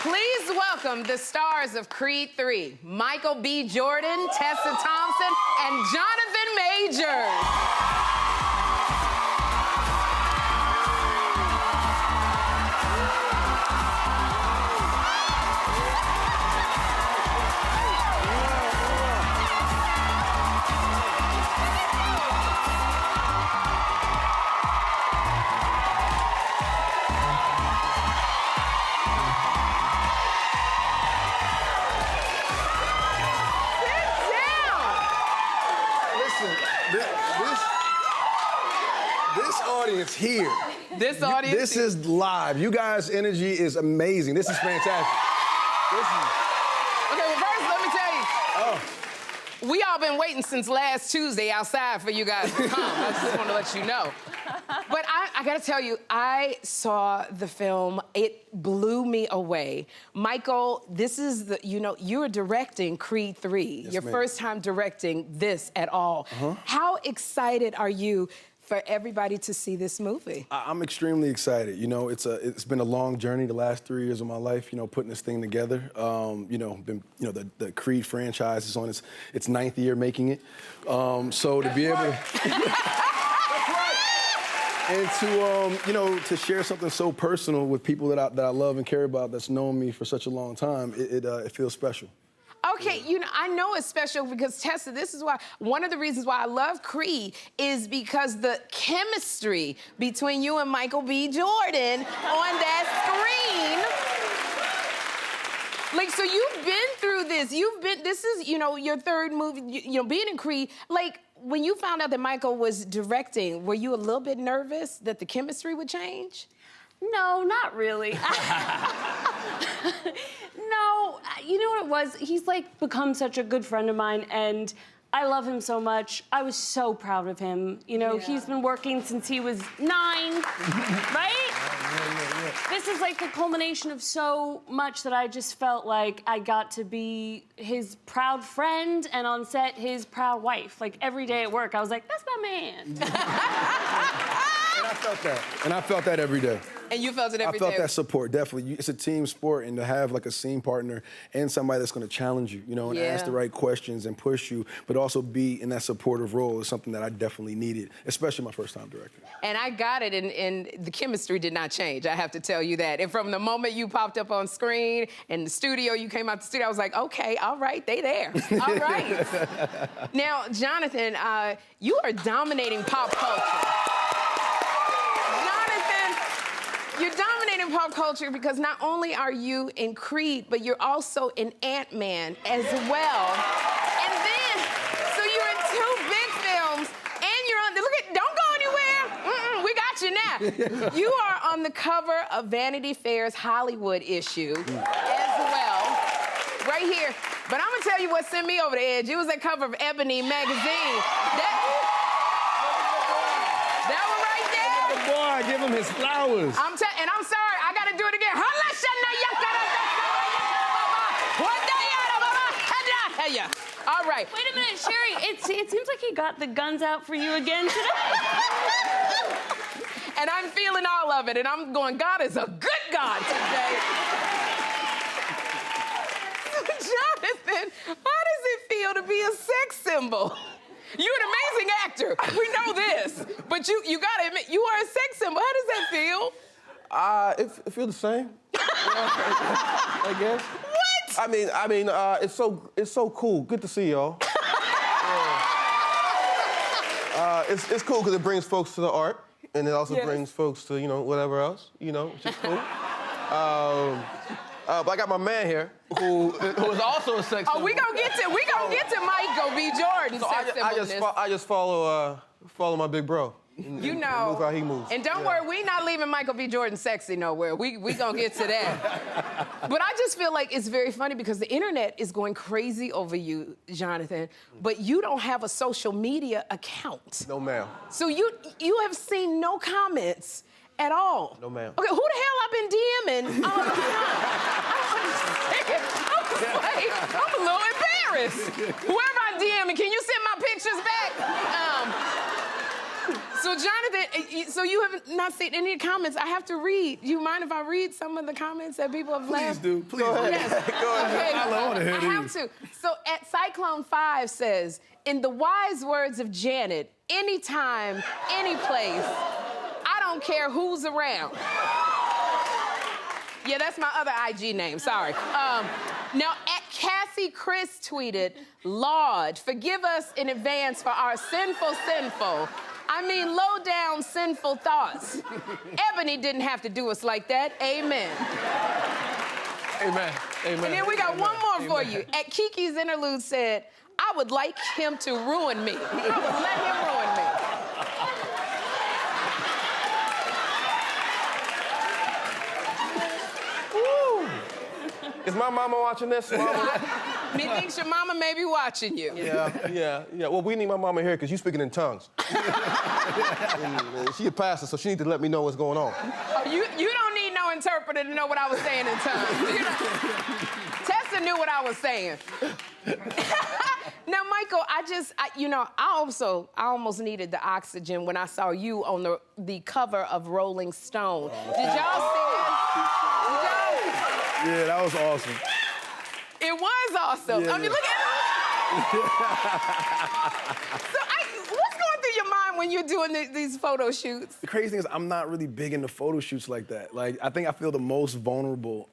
Please welcome the stars of Creed 3, Michael B. Jordan, Tessa Thompson, and Jonathan Majors. This audience here. This audience. This is live. You guys' energy is amazing. This is fantastic. Okay, well, first, let me tell you. We all been waiting since last Tuesday outside for you guys to come. I just want to let you know. But I gotta tell you, I saw the film. It blew me away. Michael, this is the, you're directing Creed 3. Yes, your first time directing this at all. How excited are you for everybody to see this movie? I'm extremely excited. It's been a long journey the last 3 years of my life, putting this thing together. The Creed franchise is on its 9th year making it. So to be able to... And to share something so personal with people that I love and care about, that's known me for such a long time, it feels special. Okay, I know it's special because, Tessa, this is why, one of the reasons why I love Creed is because the chemistry between you and Michael B. Jordan on that screen. Like, so you've been through this. This is, your third movie, being in Creed. Like, when you found out that Michael was directing, were you a little bit nervous that the chemistry would change? No, not really. No, you know what it was? He's become such a good friend of mine, and I love him so much. I was so proud of him. He's been working since he was 9, right? Yeah. This is the culmination of so much that I just felt like I got to be his proud friend, and on set, his proud wife. Every day at work, I was like, that's my man. And I felt that. And I felt that every day. And you felt it every day? I felt that support, definitely. It's a team sport, and to have a scene partner and somebody that's going to challenge you, and ask the right questions and push you, but also be in that supportive role is something that I definitely needed, especially my first time directing. And I got it, and the chemistry did not change, I have to tell you that. And from the moment you popped up on screen, in the studio, you came out the studio, I was like, okay, all right, they there. All right. Now, Jonathan, you are dominating pop culture. You're dominating pop culture because not only are you in Creed, but you're also in Ant-Man as well. And then, so you're in 2 big films, and you're on, don't go anywhere. We got you now. You are on the cover of Vanity Fair's Hollywood issue as well, right here. But I'm gonna tell you what sent me over the edge. It was that cover of Ebony magazine. That one right there. Boy, give him his flowers. And I'm sorry, I gotta do it again. All right. Wait a minute, Sherri, it seems like he got the guns out for you again today. And I'm feeling all of it, and I'm going, God is a good God today. Jonathan, how does it feel to be a sex symbol? You're an amazing actor. We know this. But you gotta admit, you are a sex symbol. How does that feel? It feels the same. I guess. What? I mean, it's so cool. Good to see y'all. It's cool because it brings folks to the art, and it also brings folks to whatever else, which is cool. But I got my man here, who is also a sex symbol. Oh, we gonna get to Michael B. Jordan. So I just follow my big bro. You know. Move how he moves. And don't worry, we not leaving Michael B. Jordan sexy nowhere. We gonna get to that. But I just feel like it's very funny because the internet is going crazy over you, Jonathan, but you don't have a social media account. No, ma'am. So you have seen no comments at all. No, ma'am. Okay, who the hell I've been DMing all the time? I'm a little embarrassed. Whoever I'm DMing, can you send my pictures back? So So Jonathan, so you have not seen any comments. I have to read. Do you mind if I read some of the comments that people have left? Please do. Please do. Yes. Go ahead. Okay. I want to hear I have these. to. So at Cyclone 5 says, in the wise words of Janet, anytime, any place, I don't care who's around. Yeah, that's my other IG name, sorry. Now, at Cassie Chris tweeted, Lord, forgive us in advance for our sinful, low down sinful thoughts. Ebony didn't have to do us like that, amen. Amen. Amen. And then we got one more for you. At Kiki's Interlude said, I would like him to ruin me. I would let him ruin me. Is my mama watching this? Mama? Methinks your mama may be watching you. Yeah. Well, we need my mama here because you speaking in tongues. and she a pastor, so she need to let me know what's going on. Oh, you don't need no interpreter to know what I was saying in tongues. Tessa knew what I was saying. Now, Michael, I almost needed the oxygen when I saw you on the cover of Rolling Stone. Did y'all see it? Yeah, that was awesome. It was awesome. Yeah, I mean, look at it. So, what's going through your mind when you're doing these photo shoots? The crazy thing is I'm not really big into photo shoots like that. Like, I think I feel the most vulnerable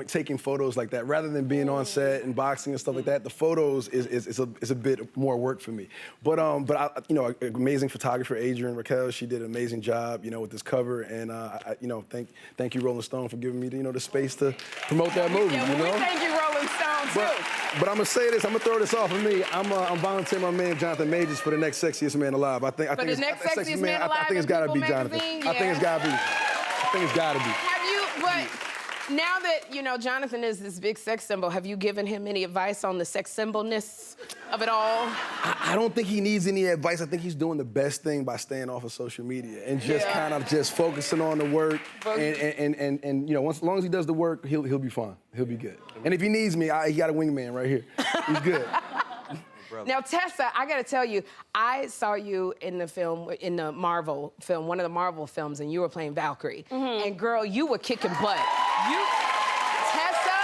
taking photos like that. Rather than being on set and boxing and stuff like that, the photos is a bit more work for me. But amazing photographer Adrienne Raquel, she did an amazing job, with this cover. And thank you Rolling Stone for giving me the space to promote that movie. Yeah, we thank you Rolling Stone too. But I'm gonna say this. I'm gonna throw this off of me. I'm volunteering my man Jonathan Majors for the next sexiest man alive. I think the next sexiest man alive I think it's gotta be Jonathan. Magazine, I think it's gotta be. Have you? But now that Jonathan is this big sex symbol, have you given him any advice on the sex symbolness of it all? I don't think he needs any advice. I think he's doing the best thing by staying off of social media and just kind of just focusing on the work. And as long as he does the work, he'll be fine. He'll be good. And if he needs me, he got a wingman right here. He's good. Now, Tessa, I gotta tell you, I saw you in the Marvel film, one of the Marvel films, and you were playing Valkyrie. Mm-hmm. And girl, you were kicking butt. Tessa,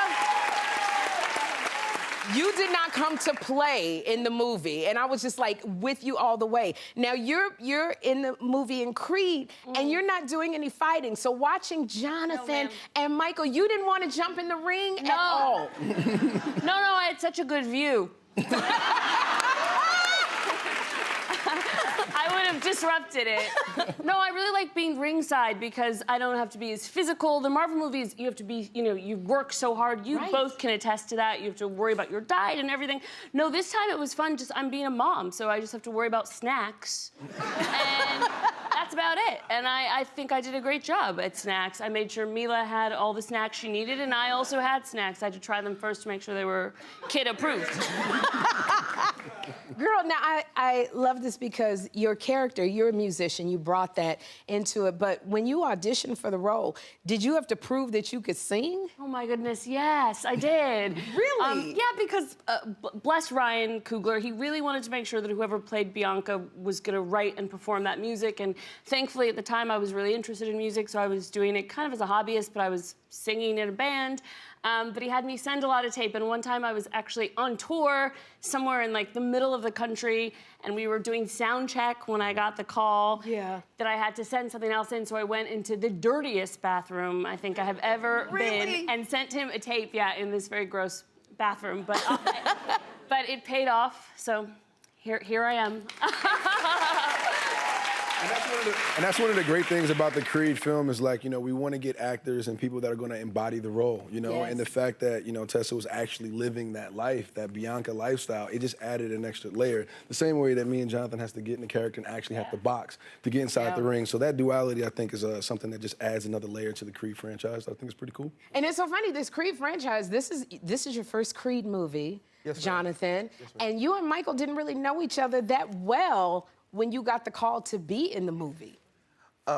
you did not come to play in the movie, and I was just like with you all the way. Now you're in the movie in Creed, and you're not doing any fighting. So watching Jonathan and Michael, you didn't want to jump in the ring at all. No, I had such a good view. I would have disrupted it. No, I really like being ringside because I don't have to be as physical. The Marvel movies, you have to be, you work so hard. You both can attest to that. You have to worry about your diet and everything. No, this time it was fun. I'm being a mom, so I just have to worry about snacks. And that's about it. And I think I did a great job at snacks. I made sure Mila had all the snacks she needed, and I also had snacks. I had to try them first to make sure they were kid-approved. Girl, now I love this because your character, you're a musician, you brought that into it, but when you auditioned for the role, did you have to prove that you could sing? Oh my goodness, yes, I did. Really? Yeah, because bless Ryan Coogler, he really wanted to make sure that whoever played Bianca was gonna write and perform that music, and thankfully at the time I was really interested in music, so I was doing it kind of as a hobbyist, but I was singing in a band. But he had me send a lot of tape, and one time I was actually on tour somewhere in the middle of the country, and we were doing sound check when I got the call that I had to send something else in, so I went into the dirtiest bathroom I think I have ever been and sent him a tape, in this very gross bathroom, but it paid off, so here I am. And that's one of the great things about the Creed film is we want to get actors and people that are going to embody the role, and the fact that, Tessa was actually living that life, that Bianca lifestyle, it just added an extra layer. The same way that me and Jonathan has to get in the character and actually have to box to get inside the ring. So that duality, I think, is something that just adds another layer to the Creed franchise. I think it's pretty cool. And it's so funny, this Creed franchise, this is your first Creed movie, Jonathan, and you and Michael didn't really know each other that well when you got the call to be in the movie.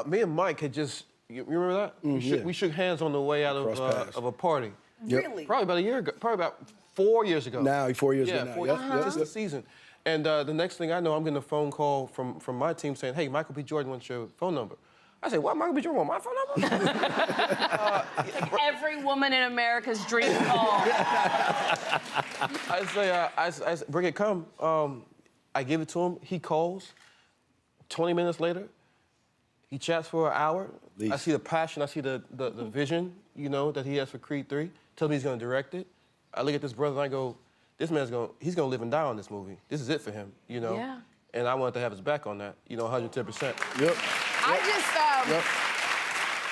Me and Mike had you remember that? We shook hands on the way out of a party. Really? Probably about a year ago, probably about 4 years ago. Now, 4 years ago now. 4 years, just the season. And the next thing I know, I'm getting a phone call from my team saying, hey, Michael B. Jordan wants your phone number. I said, what, Michael B. Jordan want my phone number? Like every woman in America's dream call. I say, bring it, come. I give it to him. He calls. 20 minutes later, he chats for an hour. I see the passion. I see the vision, you know, that he has for Creed 3. Tells me he's going to direct it. I look at this brother and I go, this man's he's going to live and die on this movie. This is it for him, you know? Yeah. And I wanted to have his back on that, you know, 110%. Yep. I just,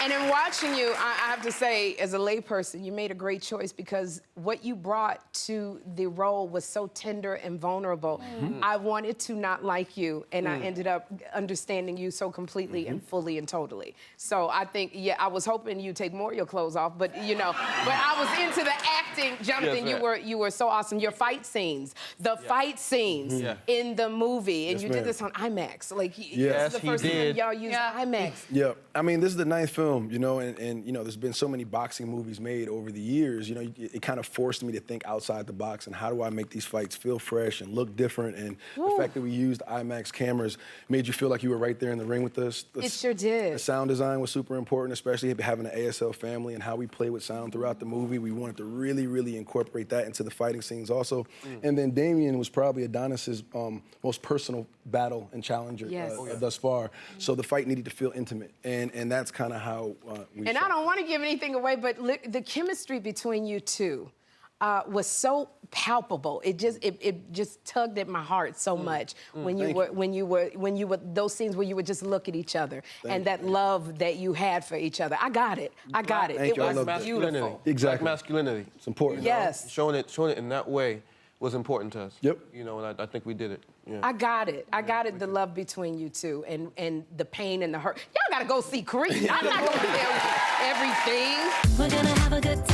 and in watching you, I have to say, as a layperson, you made a great choice because what you brought to the role was so tender and vulnerable. I wanted to not like you, and I ended up understanding you so completely and fully and totally. So I think, yeah, I was hoping you'd take more of your clothes off, but you know, but I was into the acting. Jonathan, Yes, you were so awesome. Your fight scenes, fight scenes in the movie, and Yes, you ma'am. did this on IMAX. Like, this Yes, is the he first time did. y'all used IMAX. Yeah, I mean, this is the 9th film, you know, and you know, there's been so many boxing movies made over the years, you know, it kind of forced me to think outside the box and how do I make these fights feel fresh and look different, and the fact that we used IMAX cameras made you feel like you were right there in the ring with us. It sure did. The sound design was super important, especially having an ASL family and how we play with sound throughout the movie. We wanted to really, really incorporate that into the fighting scenes also. And then Damien was probably Adonis's most personal battle and challenger thus far. So the fight needed to feel intimate, and that's kind of how we And shot. I don't want to give anything away, but the chemistry between you two was so palpable. It just tugged at my heart so much when you were those scenes where you would just look at each other and that love that you had for each other. I got it. I got it. Thank It you. I was love that. beautiful. Exactly. Black masculinity. It's important. You know? Yes. Showing it in that way was important to us. Yep. You know, and I think we did it. Yeah. I got it. I got it. The love between you two, and the pain and the hurt. Y'all gotta go see Creed. I'm not gonna tell you everything. We're gonna have a good time.